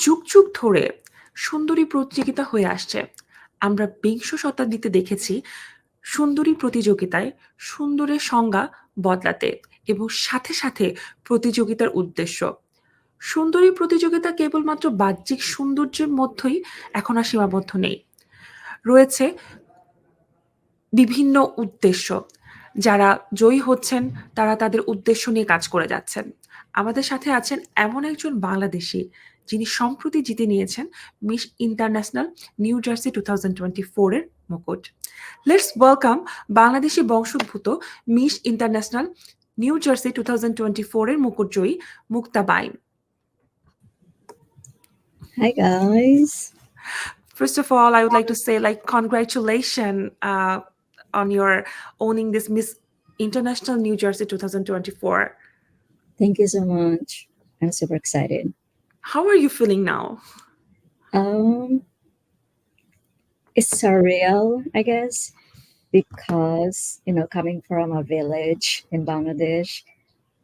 যুগ যুগ ধরে সুন্দরী প্রতিযোগিতা হয়ে আসছে। আমরা বিংশ শতাব্দীতে দেখেছি সুন্দরী প্রতিযোগিতায় সুন্দরের সংজ্ঞা বদলাতে এবং সাথে সাথে প্রতিযোগিতার উদ্দেশ্য। সুন্দরী প্রতিযোগিতা কেবলমাত্র বাহ্যিক সৌন্দর্যের মধ্যেই এখন আর সীমাবদ্ধ নেই। রয়েছে বিভিন্ন উদ্দেশ্য। যারা জয়ী হচ্ছেন তারা তাদের উদ্দেশ্য নিয়ে কাজ করে যাচ্ছেন। আমাদের সাথে আছেন এমন একজন বাংলাদেশী যিনি সম্প্রতি জিতে নিয়েছেন মিস ইন্টারন্যাশনাল নিউ জার্সি 2024 এর মুকুট। লেটস ওয়েলকাম বাংলাদেশি বংশোদ্ভূত মিস ইন্টারন্যাশনাল নিউ জার্সি 2024 এর মুকুট জয়ী মুক্তা বাইন। Hi guys. First of all, I would like to say congratulations on your owning this Miss International New Jersey 2024. Thank you so much. I'm super excited. How are you feeling now? Um, it's surreal, I guess, because coming from a village in Bangladesh,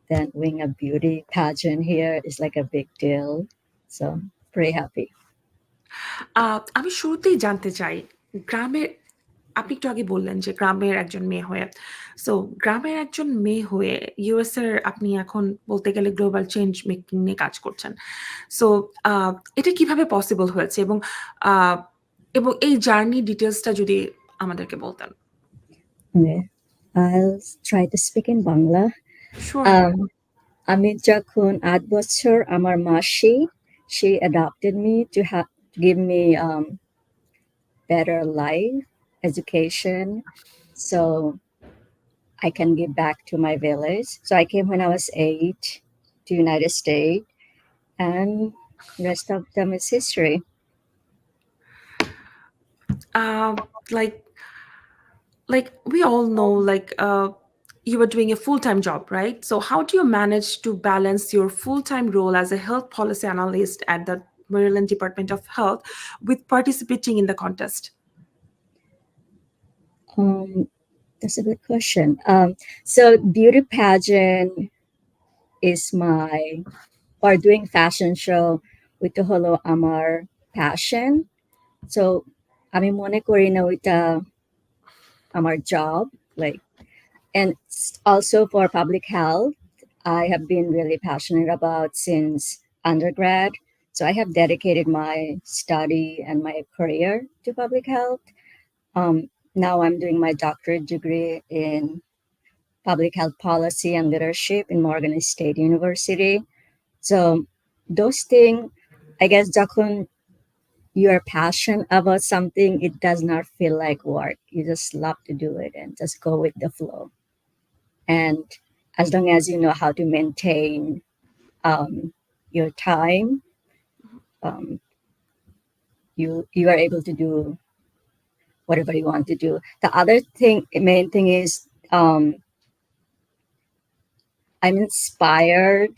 then winning a beauty pageant here is like a big deal. So pretty happy. আমি শুরুতেই জানতে চাই গ্রামের আপনি একটু আগে বললেন যে গ্রামের একজন মেয়ে হয়ে সো গ্রামের একজন মেয়ে হয়ে ইউএস এর আপনি এখন বলতে গেলে গ্লোবাল চেঞ্জ মেকিং নিয়ে কাজ করছেন। সো এটা কিভাবে পসিবল হয়েছে এবং এবং এই জার্নি ডিটেলসটা যদি আমাদেরকে বলতেন। Okay. I'll try to speak in Bangla. Sure. আমি যখন 8 বছর আমার মাসি she adopted me to give me better life, education, so I can give back to my village. So I came when I was 8 to United States, and rest of them is history. Like we all know, you were doing a full-time job, right? So how do you manage to balance your full-time role as a health policy analyst at the Maryland Department of Health with participating in the contest? That's a good question. So beauty pageant is or doing fashion show with the holo amar passion. So আমি মনে করি না ওইটা আমার job, and also for public health, I have been really passionate about since undergrad. So I have dedicated my study and my career to public health. Now I'm doing my doctorate degree in public health policy and leadership in Morgan State University. So those things, I guess, যখন you are passionate about something, it does not feel like work. You just love to do it and just go with the flow. And as long as you know how to maintain your time, you are able to do whatever you want to do. The other main thing is I'm inspired.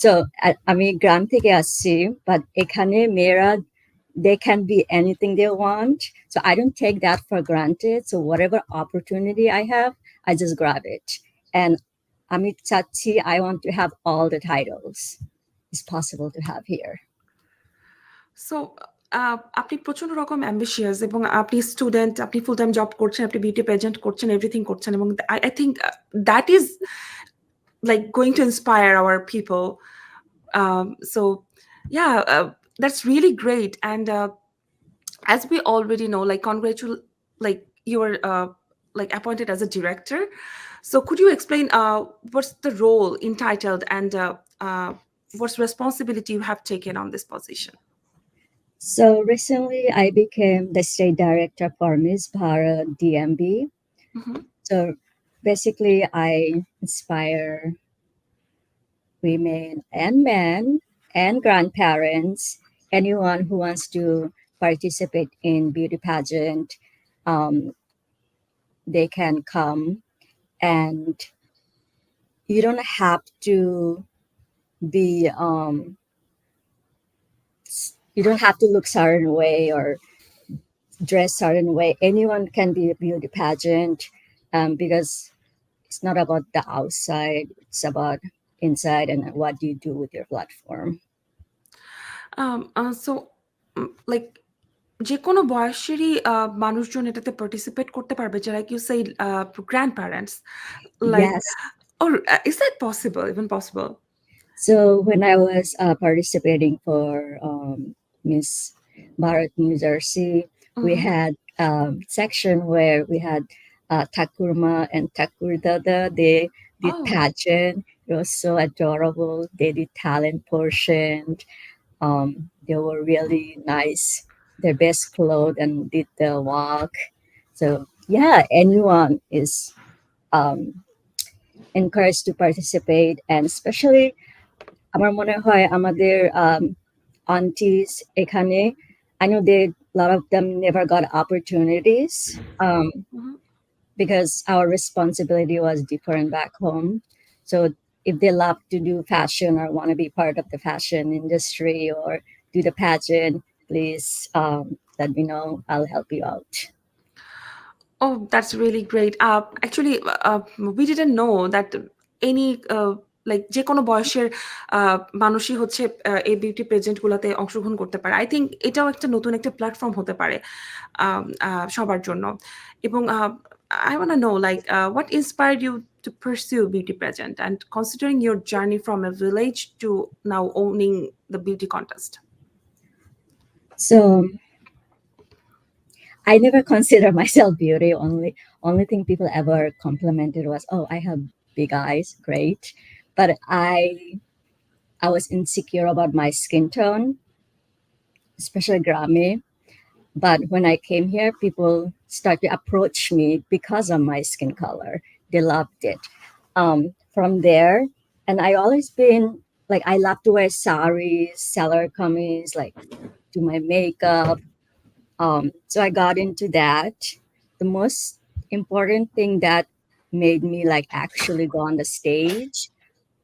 So আমি গ্রাম থেকে আসছি, but এখানে মেয়েরা they can be anything they want. So I don't take that for granted. So whatever opportunity I have, I just grab it. And আমি চাচ্ছি I want to have all the titles it's possible to have here. So আপনি প্রচন্ড রকম ambitious এবং আপনি student, আপনি full time job করছেন, আপনি বিউটি পেজেন্ট করছেন, এভরিথিং করছেন এবং I think that is like going to inspire our people. So yeah, that's really great. And as we already know, you were appointed as a director. So could you explain what's the role entitled and what's responsibility you have taken on this position? So recently I became the state director for Miss Bharat DMB. Mm-hmm. So basically I inspire women and men and grandparents, anyone who wants to participate in beauty pageant, they can come, and you don't have to be you don't have to look certain way or dress certain way. Anyone can be a beauty pageant, because it's not about the outside, it's about inside and what you do with your platform. So like যেকোনো বয়সেরই মানুষজন এটাতে participate করতে পারবে, যারা you সেই grand-parents like Yes. or is that possible, even possible? So when I was participating for Miss Bharat New Jersey, we Mhm. had section where we had Takurma and Takurdada. They did Oh, pageant. It was so adorable. They did talent portion. They were really nice. Their best clothes and did the walk. So yeah, anyone is um, encouraged to participate, and especially আমার মনে হয় আমাদের aunties এখানে, I know they a lot of them never got opportunities mhm. because our responsibility was different back home. So if they love to do fashion or want to be part of the fashion industry or do the pageant, please let me know. I'll help you out. Oh, that's really great. Actually, we didn't know that any like যেকোনো বয়সের মানুষই হচ্ছে এই beauty পেজেন্ট গুলাতে অংশগ্রহণ করতে পারে। I think এটাও একটা নতুন একটা প্ল্যাটফর্ম হতে পারে সবার জন্য। এবং I wanna know like what inspired you to pursue beauty pageant and considering your journey from a village to now owning the beauty contest? So I never consider myself beauty. Only thing people ever complimented was, "Oh, I have big eyes, great." But I was insecure about my skin tone, especially Grammy. But when I came here, people start to approach me because of my skin color. They loved it. From there, and I always been like I love to wear saris, salary kameez, like do my makeup. So I got into that. The most important thing that made me like actually go on the stage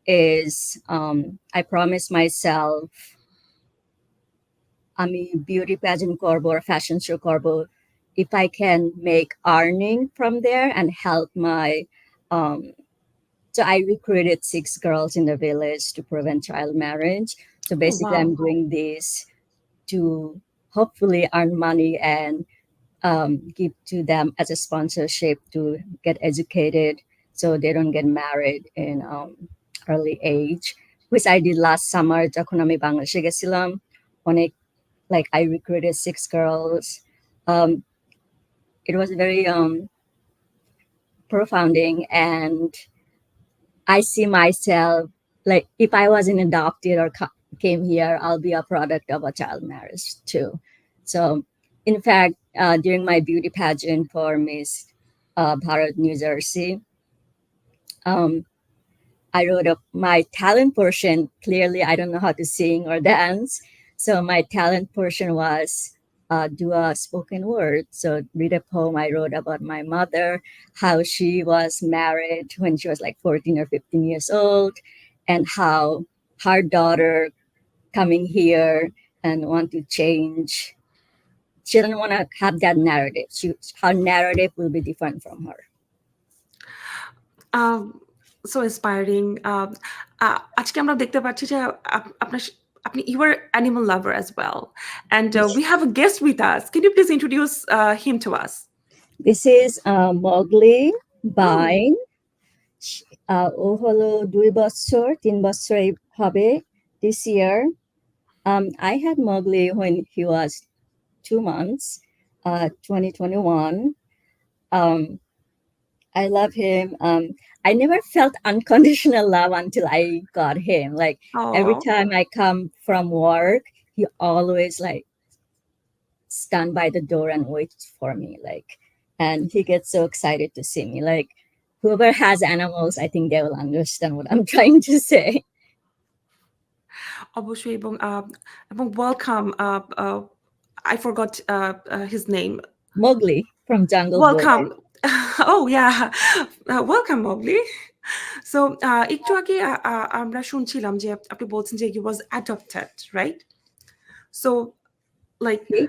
is I promised myself আমি beauty pageant করব or fashion show করব if I can make earning from there and help my um, so I recruited 6 girls in the village to prevent child marriage. So Oh basically I'm wow. doing this to hopefully earn money and give to them as a sponsorship to get educated so they don't get married in early age, which I did last summer যখন আমি বাংলাদেশে গেছিলাম অনেক like I recruited 6 girls. Um, it was very profounding, and I see myself like if I wasn't adopted or came here, I'll be a product of a child marriage too. So, in fact, during my beauty pageant for Miss Bharat New Jersey, um, I wrote up my talent portion. Clearly, I don't know how to sing or dance. So my talent portion was do a spoken word. So read a poem I wrote about my mother, how she was married when she was like 14 or 15 years old, and how her daughter coming here and want to change. She doesn't want to have that narrative. Her narrative will be different from her. Um, so inspiring. আজকে আমরা দেখতে পাচ্ছি যে আপনার আপনি you are animal lover as well, and we have a guest with us. Can you please introduce him to us? This is Mowgli Oh, Bain. ও হলো 2 বছর 3 বছর হবে this year. I had Mowgli when he was 2 months, 2021. Um, I love him. I never felt unconditional love until I got him. Like every oh, time I come from work, he always like stand by the door and wait for me. Like, and he gets so excited to see me. Like, whoever has animals, I think they will understand what I'm trying to say. অবশ্যই এবং welcome. I forgot his name. Mowgli from Jungle Book. Welcome. Oh yeah, welcome Mowgli. So একটু আগে আমরা শুনছিলাম যে আপনি বলছেন যে he was adopted, right? So like Okay.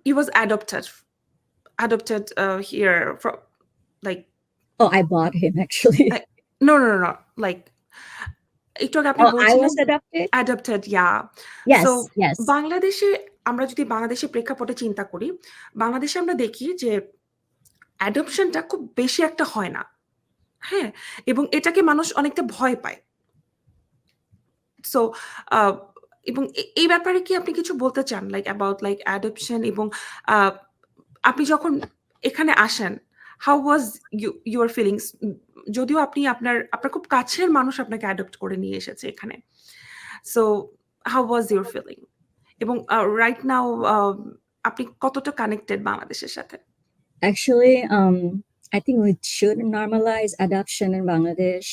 he was adopted here from like Oh, I bought him actually. uh, no, like একটু আগে আপনি Oh, I বলছিলেন was adopted? Adopted, yeah. So Yes, yes. বাংলাদেশে আমরা যদি বাংলাদেশের প্রেক্ষাপটে চিন্তা করি, বাংলাদেশে আমরা দেখি যে অ্যাডপশনটা খুব বেশি একটা হয় না। হ্যাঁ? এবং এটাকে মানুষ অনেকটা ভয় পায়। সো আ এবং এই ব্যাপারে কি আপনি কিছু বলতে চান? লাইক অ্যাবাউট লাইক অ্যাডপশন এবং আ আপনি যখন এখানে আসেন, হাউ ওয়াজ ইউর ফিলিংস? যদিও আপনি আপনার খুব কাছের মানুষ আপনাকে অ্যাডপ্ট করে নিয়ে এসেছে এখানে। So how was your feeling? এবং রাইট নাও আপনি কতটা কানেক্টেড বাংলাদেশের সাথে? Actually, I think we should normalize adoption in Bangladesh.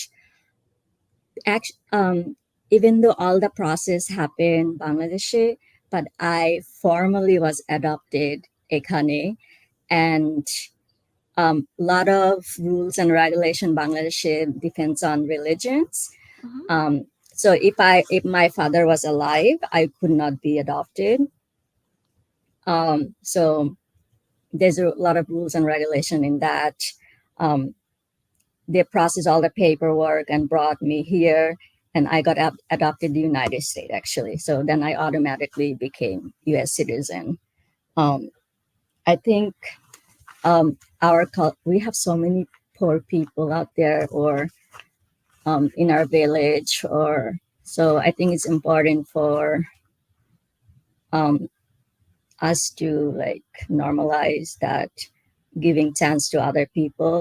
Act, even though all the process happened Bangladeshi, but I formally was adopted Ekhane, and lot of rules and regulation Bangladeshi depends on religions. Mhm. So if my father was alive, I could not be adopted. So there's a lot of rules and regulation in that. Um, they processed all the paperwork and brought me here, and I got adopted in the United States actually. So then I automatically became U.S. citizen. Um, I think we have so many poor people out there, or in our village, or so I think it's important for um, us to like normalize that, giving chance to other people,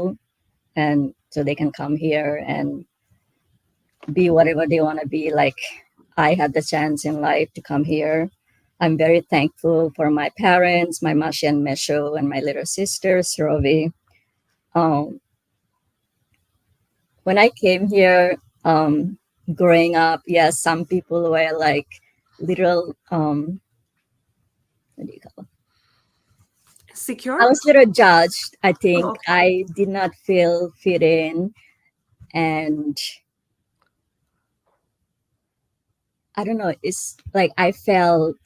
and so they can come here and be whatever they want to be. Like I had the chance in life to come here. I'm very thankful for my parents, my Mashi and Mesho, and my little sister, Surovi. Um, when I came here, growing up, yes, some people were like little, what do you call it? I Secure? was little judged. I Oh, think okay. I did not feel fit in, and I don't know. It's like I felt,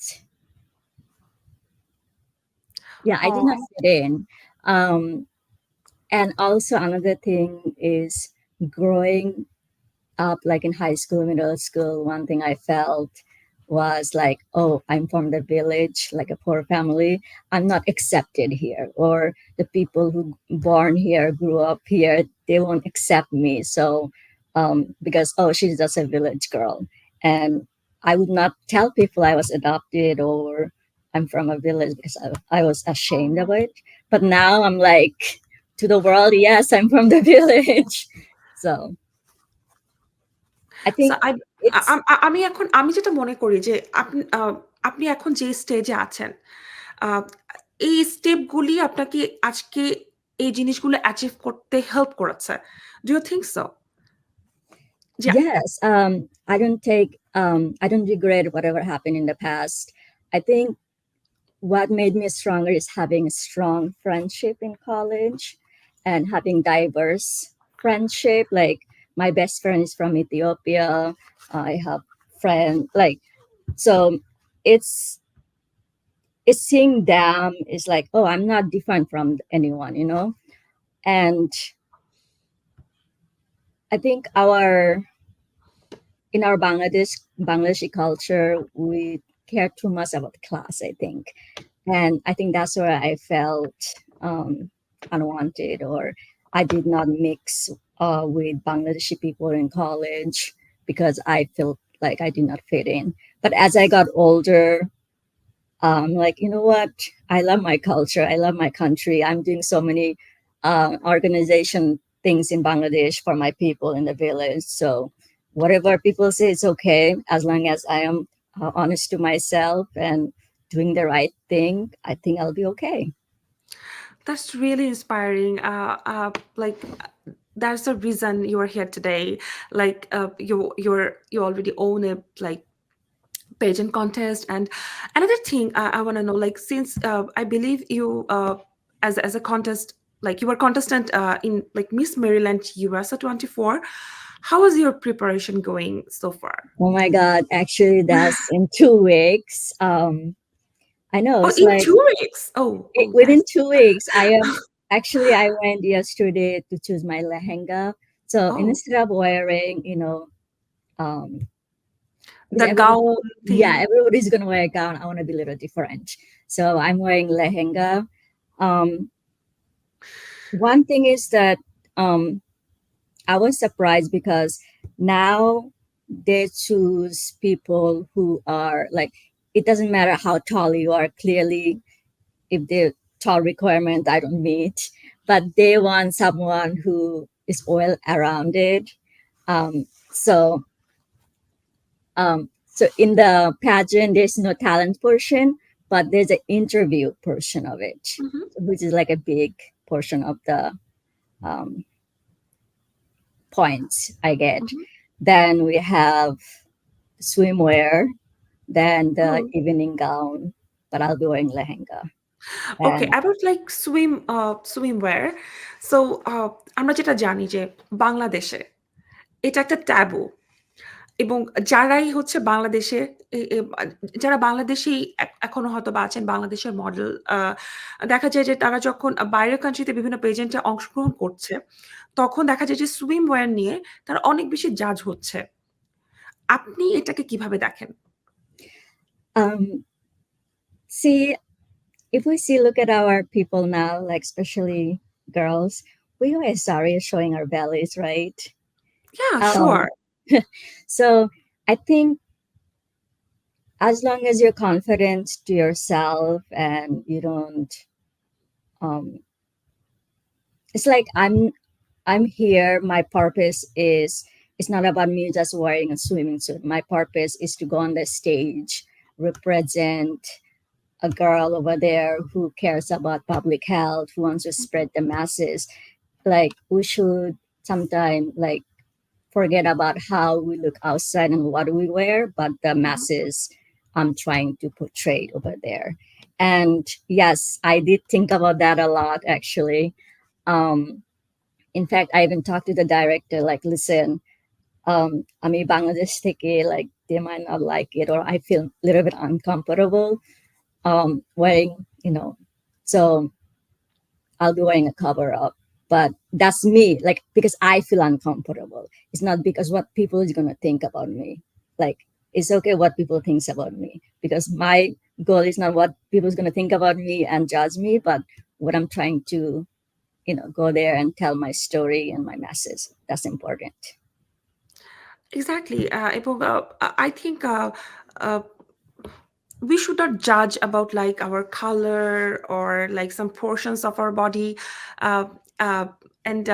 yeah, I did not Oh. fit in. Um, and also another thing is growing up like in high school, middle school, one thing I felt was like, oh, I'm from the village, like a poor family. I'm not accepted here. Or the people who born here, grew up here, they won't accept me. So because oh, she's just a village girl. And I would not tell people I was adopted or I'm from a village because I was ashamed of Oh. it. But now I'm like to the world, yes, I'm from the village. So I so think it's আমি যেটা মনে করি যে আপনি এখন যে স্টেজে আছেন, আ এই স্টেপগুলি আপনাকে আজকে এই জিনিসগুলো অ্যাচিভ করতে হেল্প করেছে। Do you think so? যে yes. I don't regret whatever happened in the past. I think what made me stronger is having a strong friendship in college and having diverse friendship. Like my best friend is from Ethiopia. I have friend like so it's seeing them is like, oh, I'm not different from anyone, you know? And I think our in our Bangladeshi culture, we care too much about class, I think. And I think that's where I felt unwanted, or I did not mix with Bangladeshi people in college because I felt like I did not fit in. But as I got older, like, you know what? I love my culture. I love my country. I'm doing so many organization things in Bangladesh for my people in the village. So whatever people say, it's okay as long as I am honest to myself and doing the right thing. I think I'll be okay. That's really inspiring. Like that's the reason you are here today. Like you already own a like pageant contest. And another thing I want to know, like since I believe you as a contest, like you were contestant in like Miss Maryland USA 24. How is your preparation going so far? Oh my God. Actually, that's in 2 weeks. I know Oh, it's in like 2 weeks. Oh, within that's 2 weeks. I am actually, I went yesterday to choose my lehenga. So oh. instead of wearing, Um, because The gown yeah, thing. everybody's gonna wear a gown. I want to be a little different, so I'm wearing lehenga. Um, one thing is that um, I was surprised because now they choose people who are like, it doesn't matter how tall you are. Clearly, if the tall requirement I don't meet, but they want someone who is well rounded. So so in the pageant, there's no talent portion, but there's an interview portion of it, Mhm, which is like a big portion of the um, points I get. mhm. Then we have swimwear, then the Oh, evening gown, but I'll be wearing lehenga. okay. And About like swimwear. So আমরা যেটা জানি যে বাংলাদেশে এটা একটা tabu এবং যারাই হচ্ছে বাংলাদেশে যারা বাংলাদেশী এখনো হয়তোবা আছেন বাংলাদেশের মডেল দেখা যায় যে তারা যখন বাইরের কান্ট্রিতে বিভিন্ন পেজেন্টে অংশগ্রহণ করছে, তখন দেখা যায় যে swimwear নিয়ে তারা অনেক বেশি জাজ হচ্ছে। আপনি এটাকে কিভাবে দেখেন? um, see, if we see, look at our people now, like especially girls, we wear saris showing our bellies, right? Yeah, Um, sure. so I think as long as you're confident to yourself and you don't, um, it's like I'm here. My purpose is it's not about me just wearing a swimming suit. My purpose is to go on the stage, represent a girl over there who cares about public health, who wants to spread the masses. Like we should sometime like forget about how we look outside and what we wear, but the Mhm. masses I'm trying to portray over there. And yes, I did think about that a lot actually. Um, in fact, I even talked to the director, like, listen, আমি বাংলাদেশ থেকে like they might not like it or I feel a little bit uncomfortable wearing, so I'll be wearing a cover up. But that's me, like because I feel uncomfortable. It's not because what people is gonna think about me. Like it's okay what people thinks about me because my goal is not what people's gonna think about me and judge me, but what I'm trying to, go there and tell my story and my message. That's important. Exactly. এবং I think uh, we should not judge about like our color or like some portions of our body. Uh, uh, and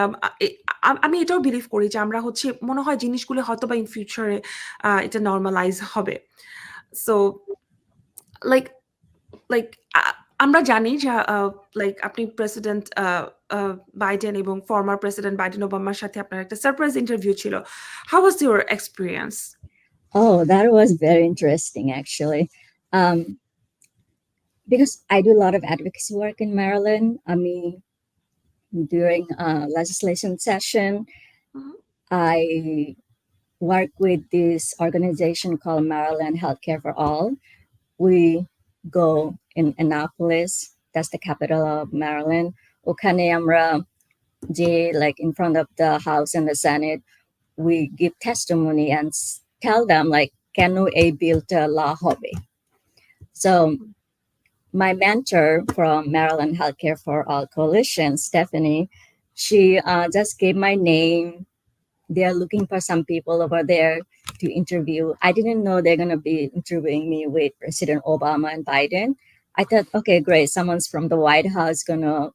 আমি এটাও believe করি যে আমরা হচ্ছে মনে হয় জিনিসগুলো হয়তো বা ইন ফিউচারে এটা নর্মালাইজ হবে। সো লাইক লাইক আমরা জানি যে লাইক আপনি প্রেসিডেন্ট বাইডেন এবং ফর্মার প্রেসিডেন্ট বাইডেন ওবামার সাথে আপনার একটা সারপ্রাইজ ইন্টারভিউ ছিল। How was your experience? Oh, that was very interesting actually. Um, because I do a lot of advocacy work in Maryland. I mean, during a legislation session, Mhm, I work with this organization called Maryland Healthcare for All. We go in Annapolis, that's the capital of Maryland. Okhane Amra J, like in front of the House and the Senate, we give testimony and tell them like, can a build a law hobby? So my mentor from Maryland Healthcare for All Coalition, Stephanie, she just gave my name. They're looking for some people over there to interview. I didn't know they're going to be interviewing me with President Obama and Biden. I thought, okay, great. Someone's from the White House going to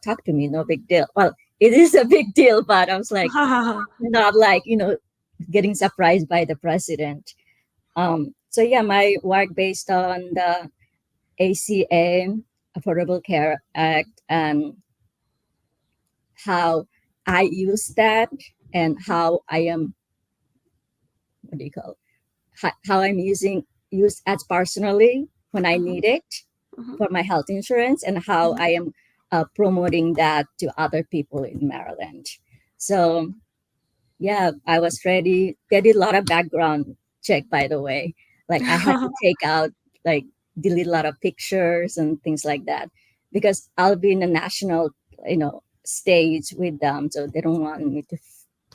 talk to me. No big deal. Well, it is a big deal, but I was like, not like, getting surprised by the president. So yeah, my work based on the ACA, Affordable Care Act, and how I use that and how I am, what do you call, how I'm use as personally when I mhm, need it mhm. for my health insurance and how Mhm. I am promoting that to other people in Maryland. So yeah, I was ready. They did a lot of background check, by the way. Like I had to take out, like delete a lot of pictures and things like that because I'll be in a national, stage with them, so they don't want me to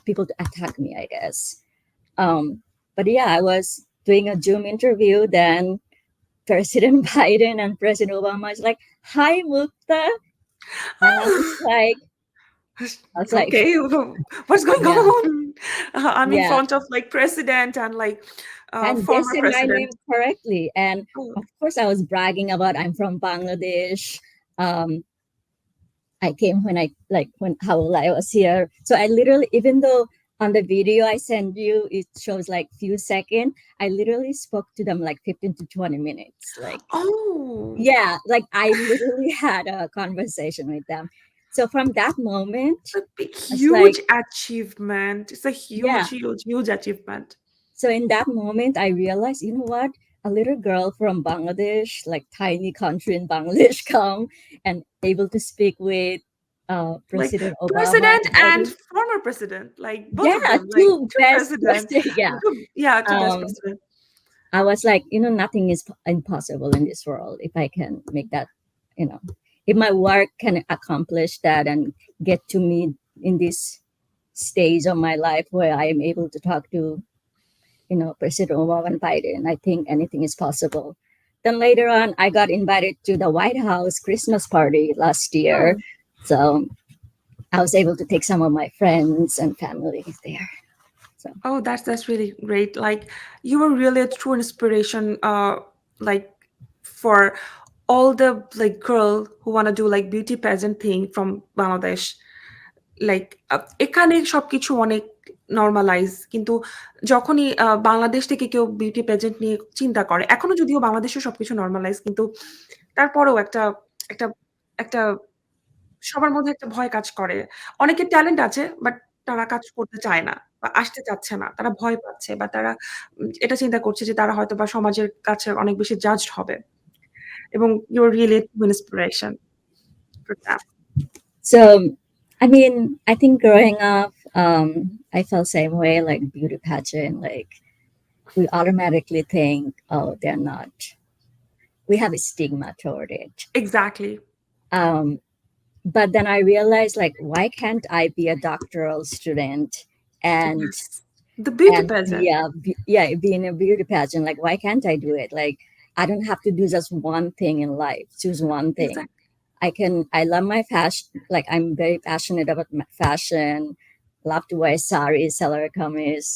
people to attack me, I guess. But yeah, I was doing a Zoom interview. Then President Biden and President Obama is like, "Hi, Mukta," and I was like, Okay, what's going yeah, on? I'm in yeah, front of like president and like and they former said my president. name correctly, and Oh, of course, I was bragging about I'm from Bangladesh. Um, I came when I like when how old I was here. So I literally, even though on the video I send you, it shows like few seconds. I literally spoke to them like 15 to 20 minutes. Like, oh, yeah, like I literally had a conversation with them. So from that moment, it's a big, it's like, huge achievement. It's a yeah. huge, huge, huge achievement. So in that moment, I realized, you know what? A little girl from Bangladesh, like tiny country in Bangladesh, come and able to speak with Like President Obama president and all and this. former president, like both of Yeah, them, like two two best president, president. Yeah. yeah, two best Um, president. I was like, nothing is impossible in this world if I can make that, you know, if my work can accomplish that and get to me in this stage of my life where I am able to talk to, President Obama and Biden, I think anything is possible. Then later on, I got invited to the White House Christmas party last year. Oh, So I was able to take some of my friends and family there. So oh, that's really great. Like you were really a true inspiration, like for all the like girl who wanna do like beauty pageant thing from Bangladesh. Like এখানে সবকিছু অনেক normalise কিন্তু যখনই বাংলাদেশ থেকে কেউ beauty পেজেন্ট নিয়ে চিন্তা করে এখনো যদিও বাংলাদেশে সবকিছু নরমালাইজ কিন্তু তারপরেও একটা একটা একটা সবার মধ্যে একটা ভয় কাজ করে। অনেকের ট্যালেন্ট আছে বাট তারা কাজ করতে চায় না বা আসতে চাচ্ছে না। তারা ভয় পাচ্ছে বা তারা এটা চিন্তা করছে যে তারা হয়তোবা সমাজের কাছে অনেক বেশি জাজড হবে এবং you are really inspiration for that. So, I mean, I think growing up, I felt same way, like beauty pageant, like we automatically think, oh, they're not. We have a stigma toward it. Exactly. Um, but then I realized, like, why can't I be a doctoral student and yes. The beauty and পেজেন্ট। be in a beauty pageant? Like, why can't I do it? Like, I don't have to do just one thing in life. Choose one thing. Exactly. I love my fashion. Like I'm very passionate about fashion. Love to wear saris, salwar kameez.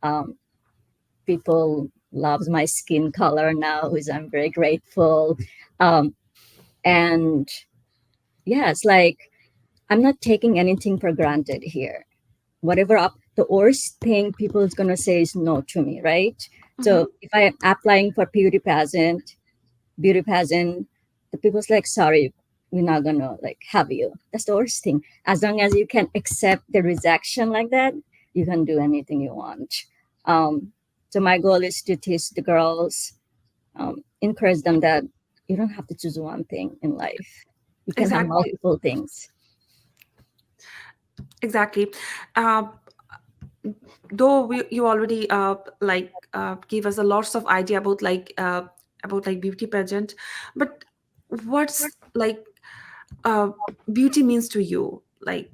Um, People loves my skin color now, which I'm very grateful. Um, and yeah, it's like I'm not taking anything for granted here. Whatever the worst thing people is gonna say is no to me, right? So if I am applying for beauty pageant, the people's like, sorry, we're not gonna like have you. That's the worst thing. As long as you can accept the rejection like that, you can do anything you want. So my goal is to teach the girls, encourage them that you don't have to choose one thing in life. You can have Exactly, multiple things. exactly. Uh, though you already gave us a lots of idea about like beauty pageant, but what's uh, beauty means to you? Like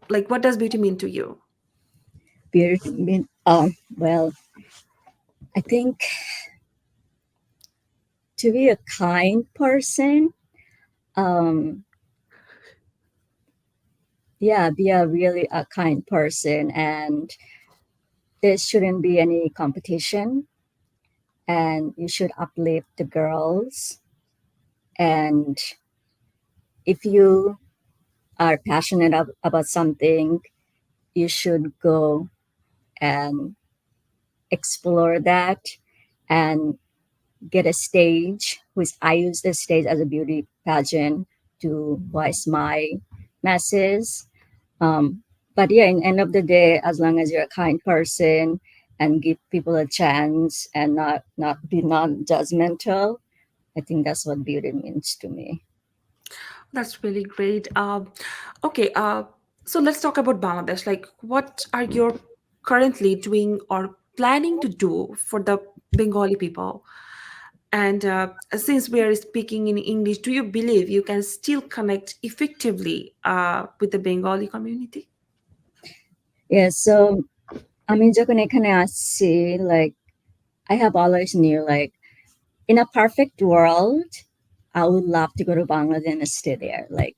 like what does beauty mean to you? Beauty, well, I think to be a kind person, um, yeah, be a really a kind person, and there shouldn't be any competition, and you should uplift the girls. And if you are passionate about something, you should go and explore that and get a stage, which I use the stage as a beauty pageant to voice my message. Um, but yeah, in end of the day, as long as you're a kind person and give people a chance and not be non-judgmental, I think that's what beauty means to me. That's really great. Okay, so let's talk about Bangladesh. Like, what are you currently doing or planning to do for the Bengali people? And since we are speaking in English, do you believe you can still connect effectively with the Bengali community? Yeah, so আমি যখন এখানে আসছি, like I have always knew, like in a perfect world, I would love to go to Bangladesh and stay there. Like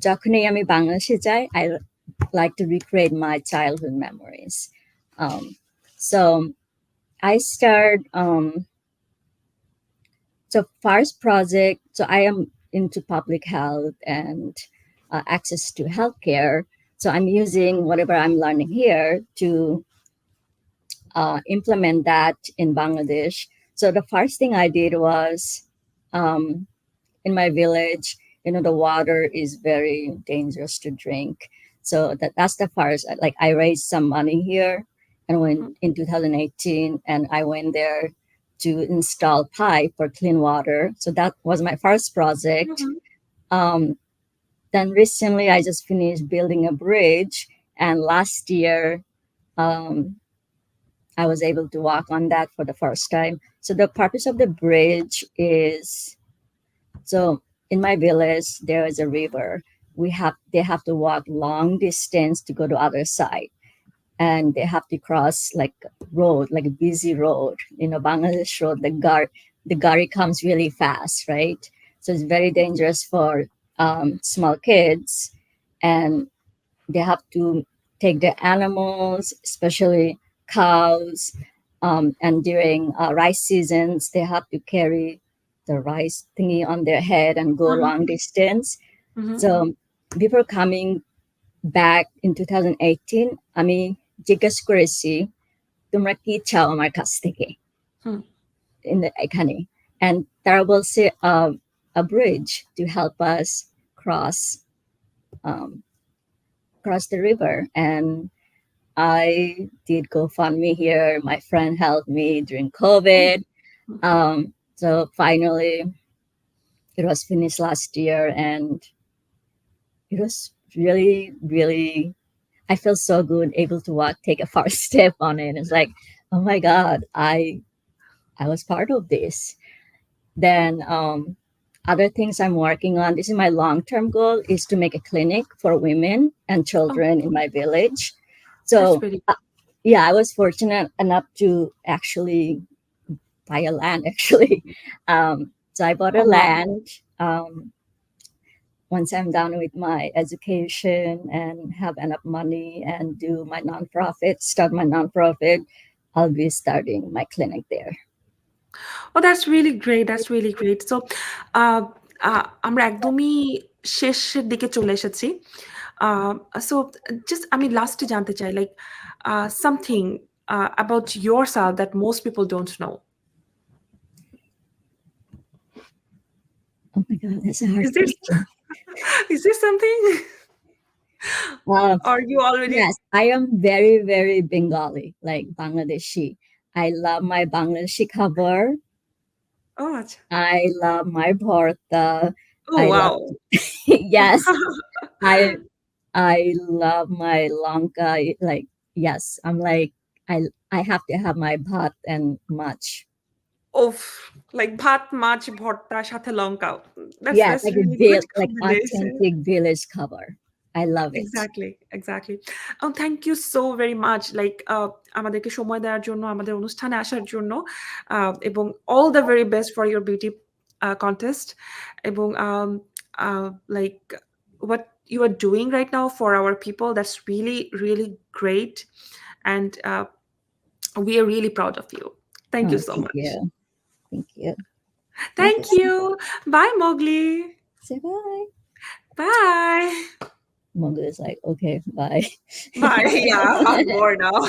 যখনই আমি বাংলাদেশে যাই, I like to recreate my childhood memories. Um, so I start so first project. So I am into public health and access to healthcare. So I'm using whatever I'm learning here to implement that in Bangladesh. So the first thing I did was um, in my village, the water is very dangerous to drink. So that's the first. Like I raised some money here, and went in 2018, and I went there to install pipe for clean water. So that was my first project. Mhm. Um, then recently, I just finished building a bridge, and last year, um, I was able to walk on that for the first time. So the purpose of the bridge is, so in my village there is a river. They have to walk long distance to go to other side, and they have to cross like road, like a busy road. Bangladesh road, the gari comes really fast, right? So it's very dangerous for small kids, and they have to take the animals, especially cows, and during rice seasons, they have to carry the rice thingy on their head and go Mhm. long distance. Mhm. So before coming back in 2018, আমি জিজ্ঞেস করেছি তোমরা কি চাও আমার কাছ থেকে Hmm. এখানে, and তারা বলছে a bridge to help us cross um, cross the river. And I did GoFundMe here. My friend helped me during Oh. COVID. Hmm. So finally, it was finished last year, and it was really, really. I feel so good, able to walk, take a first step on it. It's like, oh my God, I was part of this. Then other things I'm working on. This is my long term goal: is to make a clinic for women and Oh, children in my village. that's So very. yeah, I was fortunate enough to actually buy a land actually. So I bought a Oh wow. land. Once I'm done with my education and have enough money and do my nonprofit, start my nonprofit, I'll be starting my clinic there. Oh, that's really great. That's really great. So, আমরা একদমই শেষের দিকে চলে এসেছি। আ so just আমি লাস্টে জানতে চাই like something about yourself that most people don't know. Oh my God, that's a hard Is there question. is there something Uh, or you already yes, I am very, very Bengali, like Bangladeshi. I love my Bangladeshi cover. Oh, আচ্ছা। I love my bharta. Oh, I love, wow. yes, I I love my Lanka. Like, yes, I'm like, I have to have my bhat and much. Oof! Like ভাত, মাছ, ভর্তা সাথে লঙ্কা। Yeah, That's like a really good like combination. authentic village cover. I love it. Exactly, exactly. Oh, thank you so very much. Like আমাদেরকে সময় দেওয়ার জন্য, আমাদের অনুষ্ঠানে আসার জন্য এবং all the very best for your beauty contest এবং like what you are doing right now for our people, that's really, really great. And we are really proud of you. Thank you Oh, so thank much. you. Thank you. Thank Yes. you. Bye, Mowgli. Say bye. Bye. Mongo is like, okay, bye. Bye. Yeah, I'm bored now.